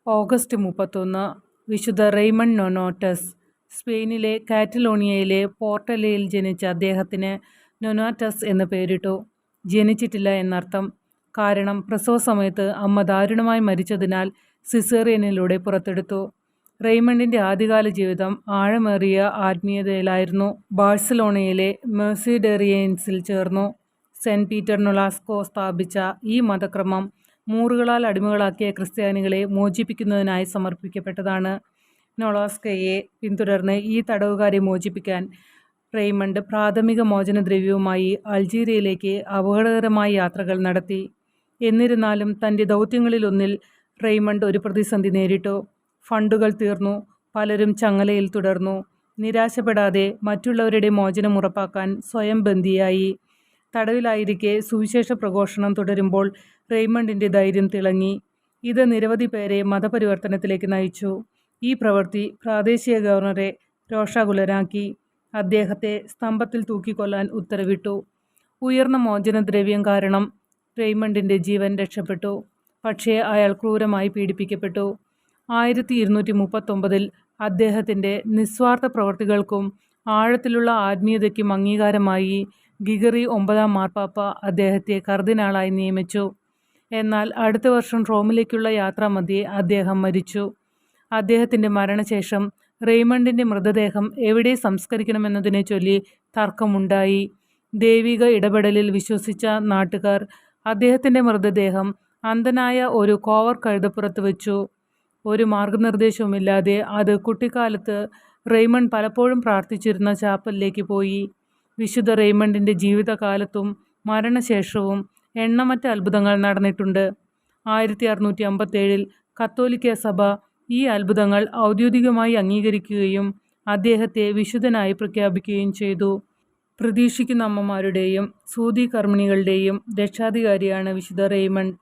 August 31 വിശുദ്ധ Raymond നൊനാറ്റസ്. സ്പെയിനിലെ കാറ്റലോണിയയിലെ പോർട്ടലയിൽ ജനിച്ച അദ്ദേഹത്തിന് നൊനാറ്റസ് എന്ന് പേരിട്ടു. ജനിച്ചിട്ടില്ല എന്നർത്ഥം. കാരണം പ്രസവ സമയത്ത് അമ്മ ദാരുണമായി മരിച്ചതിനാൽ സിസേറിയനിലൂടെ പുറത്തെടുത്തു. റെയ്മണ്ടിൻ്റെ ആദ്യകാല ജീവിതം ആഴമേറിയ ആത്മീയതയിലായിരുന്നു. ബാഴ്സലോണയിലെ മെർസിഡേറിയൻസിൽ ചേർന്നു. സെന്റ് പീറ്റർ നൊലാസ്കോ സ്ഥാപിച്ച ഈ മതക്രമം മൂറുകളാൽ അടിമകളാക്കിയ ക്രിസ്ത്യാനികളെ മോചിപ്പിക്കുന്നതിനായി സമർപ്പിക്കപ്പെട്ടതാണ്. നൊളാസ്കയെ പിന്തുടർന്ന് ഈ തടവുകാരെ മോചിപ്പിക്കാൻ റെയ്മണ്ട് പ്രാഥമിക മോചനദ്രവ്യവുമായി അൾജീരിയയിലേക്ക് അപകടകരമായ യാത്രകൾ നടത്തി. എന്നിരുന്നാലും തൻ്റെ ദൗത്യങ്ങളിലൊന്നിൽ റെയ്മണ്ട് ഒരു പ്രതിസന്ധി നേരിട്ടു. ഫണ്ടുകൾ തീർന്നു. പലരും ചങ്ങലയിൽ തുടർന്നു. നിരാശപ്പെടാതെ മറ്റുള്ളവരുടെ മോചനം ഉറപ്പാക്കാൻ സ്വയം ബന്ദിയായി. തടവിലായിരിക്കെ സുവിശേഷ പ്രഘോഷണം തുടരുമ്പോൾ റെയ്മണ്ടിൻ്റെ ധൈര്യം തിളങ്ങി. ഇത് നിരവധി പേരെ മതപരിവർത്തനത്തിലേക്ക് നയിച്ചു. ഈ പ്രവൃത്തി പ്രാദേശിക ഗവർണറെ രോഷാകുലനാക്കി. അദ്ദേഹത്തെ സ്തംഭത്തിൽ തൂക്കിക്കൊല്ലാൻ ഉത്തരവിട്ടു. ഉയർന്ന മോചനദ്രവ്യം കാരണം റെയ്മണ്ടിൻ്റെ ജീവൻ രക്ഷപ്പെട്ടു. പക്ഷേ അയാൾ ക്രൂരമായി പീഡിപ്പിക്കപ്പെട്ടു. 1239 അദ്ദേഹത്തിൻ്റെ നിസ്വാർത്ഥ പ്രവൃത്തികൾക്കും ആഴത്തിലുള്ള ആത്മീയതയ്ക്കും അംഗീകാരമായി ഗ്രിഗറി 9 മാർപ്പാപ്പ അദ്ദേഹത്തെ കർദിനാളായി നിയമിച്ചു. എന്നാൽ അടുത്ത വർഷം റോമിലേക്കുള്ള യാത്രാമധ്യേ അദ്ദേഹം മരിച്ചു. അദ്ദേഹത്തിൻ്റെ മരണശേഷം റെയ്മണ്ടിൻ്റെ മൃതദേഹം എവിടെ സംസ്കരിക്കണമെന്നതിനെ ചൊല്ലി തർക്കമുണ്ടായി. ദൈവിക ഇടപെടലിൽ വിശ്വസിച്ച നാട്ടുകാർ അദ്ദേഹത്തിൻ്റെ മൃതദേഹം അന്ധനായ ഒരു കോവർ കഴുതപ്പുറത്ത് വെച്ചു. ഒരു മാർഗനിർദ്ദേശവുമില്ലാതെ അത് കുട്ടിക്കാലത്ത് റെയ്മണ്ട് പലപ്പോഴും പ്രാർത്ഥിച്ചിരുന്ന ചാപ്പലിലേക്ക് പോയി. വിശുദ്ധ റെയ്മണ്ടിൻ്റെ ജീവിതകാലത്തും മരണശേഷവും എണ്ണമറ്റ അത്ഭുതങ്ങൾ നടന്നിട്ടുണ്ട്. 1657 കത്തോലിക്ക സഭ ഈ അത്ഭുതങ്ങൾ ഔദ്യോഗികമായി അംഗീകരിക്കുകയും അദ്ദേഹത്തെ വിശുദ്ധനായി പ്രഖ്യാപിക്കുകയും ചെയ്തു. പ്രതീക്ഷിക്കുന്ന അമ്മമാരുടെയും സൂതികർമ്മിണികളുടെയും രക്ഷാധികാരിയാണ് വിശുദ്ധ റെയ്മണ്ട്.